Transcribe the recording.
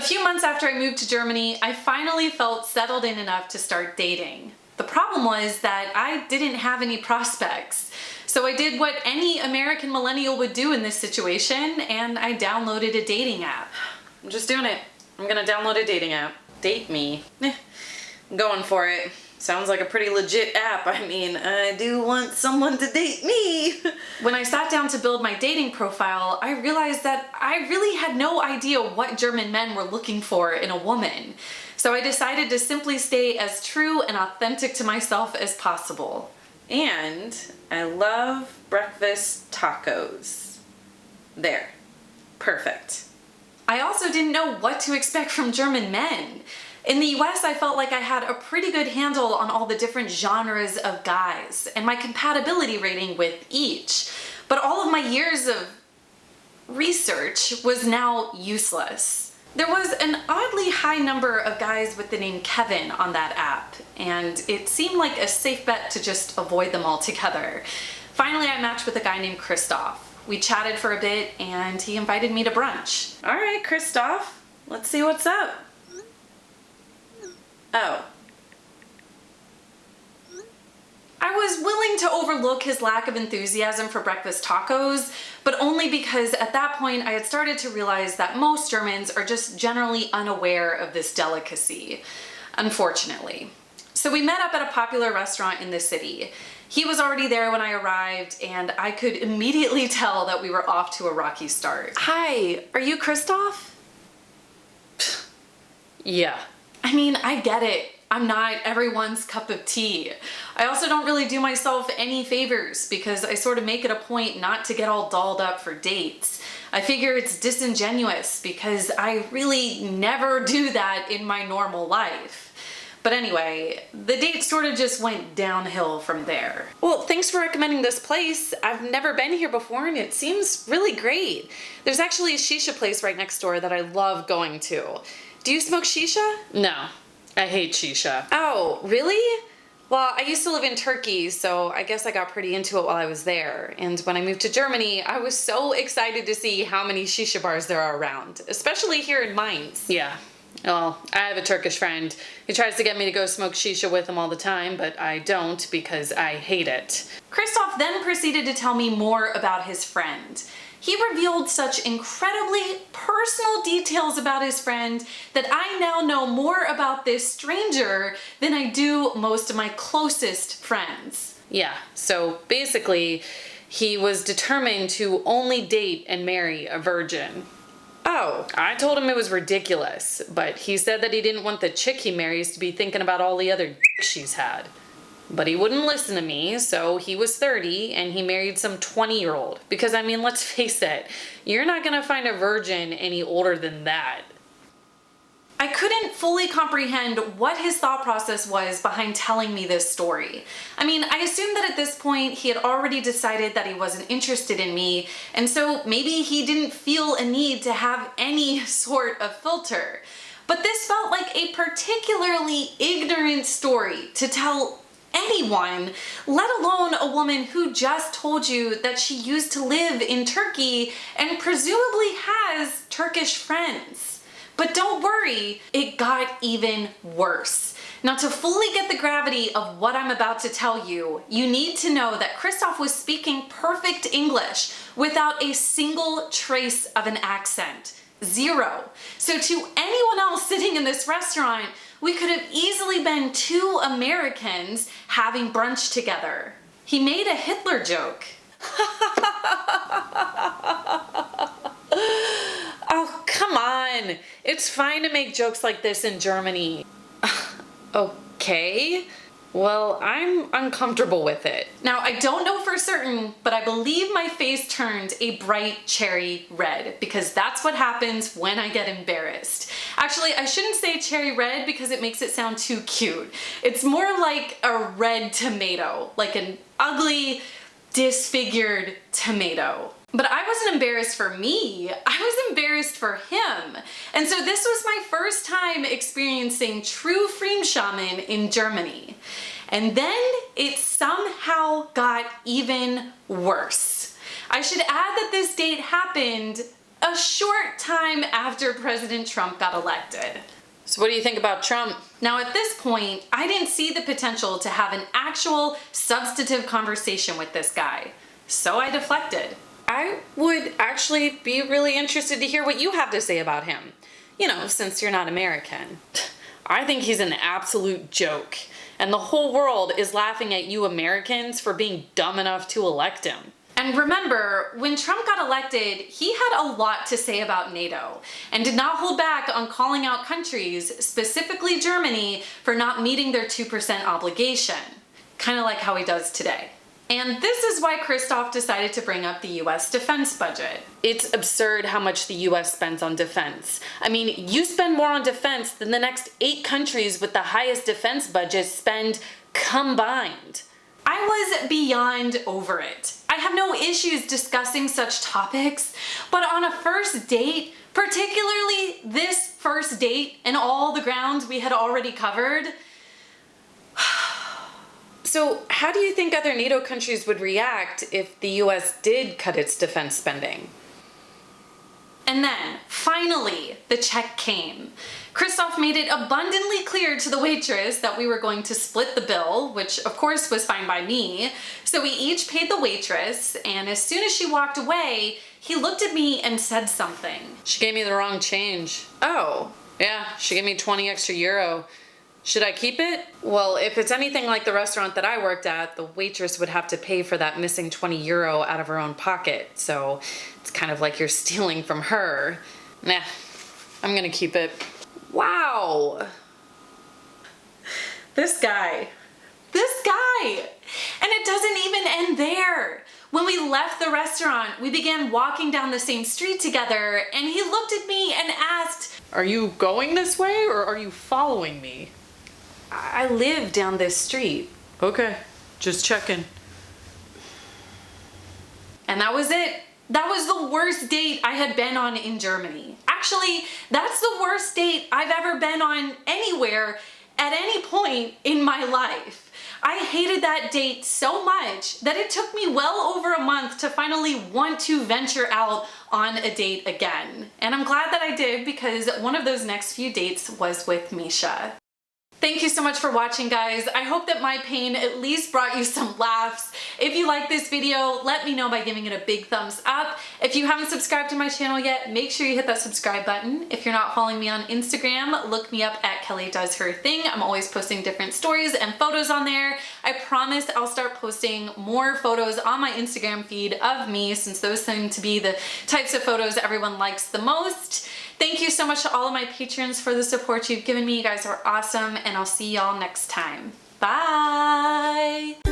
A few months after I moved to Germany, I finally felt settled in enough to start dating. The problem was that I didn't have any prospects. So I did what any American millennial would do in this situation, and I downloaded a dating app. I'm just doing it. I'm gonna download a dating app. Date me. I'm going for it. Sounds like a pretty legit app. I mean, I do want someone to date me. When I sat down to build my dating profile, I realized that I really had no idea what German men were looking for in a woman. So I decided to simply stay as true and authentic to myself as possible. And I love breakfast tacos. There. Perfect. I also didn't know what to expect from German men. In the US, I felt like I had a pretty good handle on all the different genres of guys and my compatibility rating with each. But all of my years of research was now useless. There was an oddly high number of guys with the name Kevin on that app, and it seemed like a safe bet to just avoid them altogether. Finally, I matched with a guy named Christoph. We chatted for a bit, and he invited me to brunch. All right, Christoph, let's see what's up. Oh. I was willing to overlook his lack of enthusiasm for breakfast tacos, but only because at that point I had started to realize that most Germans are just generally unaware of this delicacy, unfortunately. So we met up at a popular restaurant in the city. He was already there when I arrived, and I could immediately tell that we were off to a rocky start. Hi, are you Christoph? Yeah. I mean, I get it. I'm not everyone's cup of tea. I also don't really do myself any favors because I sort of make it a point not to get all dolled up for dates. I figure it's disingenuous because I really never do that in my normal life. But anyway, the date sort of just went downhill from there. Well, thanks for recommending this place. I've never been here before and it seems really great. There's actually a shisha place right next door that I love going to. Do you smoke shisha? No, I hate shisha. Oh, really? Well, I used to live in Turkey, so I guess I got pretty into it while I was there. And when I moved to Germany, I was so excited to see how many shisha bars there are around, especially here in Mainz. Yeah. Well, I have a Turkish friend. He tries to get me to go smoke shisha with him all the time, but I don't because I hate it. Christoph then proceeded to tell me more about his friend. He revealed such incredibly personal details about his friend that I now know more about this stranger than I do most of my closest friends. Yeah, so basically, he was determined to only date and marry a virgin. Oh. I told him it was ridiculous, but he said that he didn't want the chick he marries to be thinking about all the other dicks she's had. But he wouldn't listen to me, so he was 30 and he married some 20-year-old. Because I mean, let's face it, you're not gonna find a virgin any older than that. I couldn't fully comprehend what his thought process was behind telling me this story. I mean, I assumed that at this point he had already decided that he wasn't interested in me, and so maybe he didn't feel a need to have any sort of filter. But this felt like a particularly ignorant story to tell anyone, let alone a woman who just told you that she used to live in Turkey and presumably has Turkish friends. But don't worry, it got even worse. Now, to fully get the gravity of what I'm about to tell you, you need to know that Christoph was speaking perfect English without a single trace of an accent. Zero. So to anyone else sitting in this restaurant, we could have easily been two Americans having brunch together. He made a Hitler joke. Oh, come on. It's fine to make jokes like this in Germany. Okay. Well, I'm uncomfortable with it. Now, I don't know for certain, but I believe my face turned a bright cherry red because that's what happens when I get embarrassed. Actually, I shouldn't say cherry red because it makes it sound too cute. It's more like a red tomato, like an ugly, disfigured tomato. But I wasn't embarrassed for me, I was embarrassed for him. And so this was my first time experiencing true Fremdschämen in Germany. And then it somehow got even worse. I should add that this date happened a short time after President Trump got elected. So what do you think about Trump? Now at this point, I didn't see the potential to have an actual substantive conversation with this guy, so I deflected. I would actually be really interested to hear what you have to say about him. You know, since you're not American. I think he's an absolute joke, and the whole world is laughing at you Americans for being dumb enough to elect him. And remember, when Trump got elected, he had a lot to say about NATO and did not hold back on calling out countries, specifically Germany, for not meeting their 2% obligation. Kind of like how he does today. And this is why Christoph decided to bring up the US defense budget. It's absurd how much the US spends on defense. I mean, you spend more on defense than the next 8 countries with the highest defense budgets spend combined. I was beyond over it. I have no issues discussing such topics, but on a first date, particularly this first date and all the ground we had already covered. So how do you think other NATO countries would react if the US did cut its defense spending? And then, finally, the check came. Christoph made it abundantly clear to the waitress that we were going to split the bill, which of course was fine by me. So we each paid the waitress, and as soon as she walked away, he looked at me and said something. She gave me the wrong change. Oh, yeah, she gave me 20 extra euro. Should I keep it? Well, if it's anything like the restaurant that I worked at, the waitress would have to pay for that missing 20 euro out of her own pocket. So it's kind of like you're stealing from her. Nah, I'm gonna keep it. Wow. This guy. And it doesn't even end there. When we left the restaurant, we began walking down the same street together, and he looked at me and asked, "Are you going this way or are you following me?" I live down this street. Okay, just checking. And that was it. That was the worst date I had been on in Germany. Actually, that's the worst date I've ever been on anywhere at any point in my life. I hated that date so much that it took me well over a month to finally want to venture out on a date again. And I'm glad that I did, because one of those next few dates was with Misha. Thank you so much for watching, guys. I hope that my pain at least brought you some laughs. If you like this video, let me know by giving it a big thumbs up. If you haven't subscribed to my channel yet, make sure you hit that subscribe button. If you're not following me on Instagram, look me up at Kelly Does Her Thing. I'm always posting different stories and photos on there. I promise I'll start posting more photos on my Instagram feed of me, since those seem to be the types of photos everyone likes the most. Thank you so much to all of my patrons for the support you've given me. You guys are awesome, and I'll see y'all next time. Bye!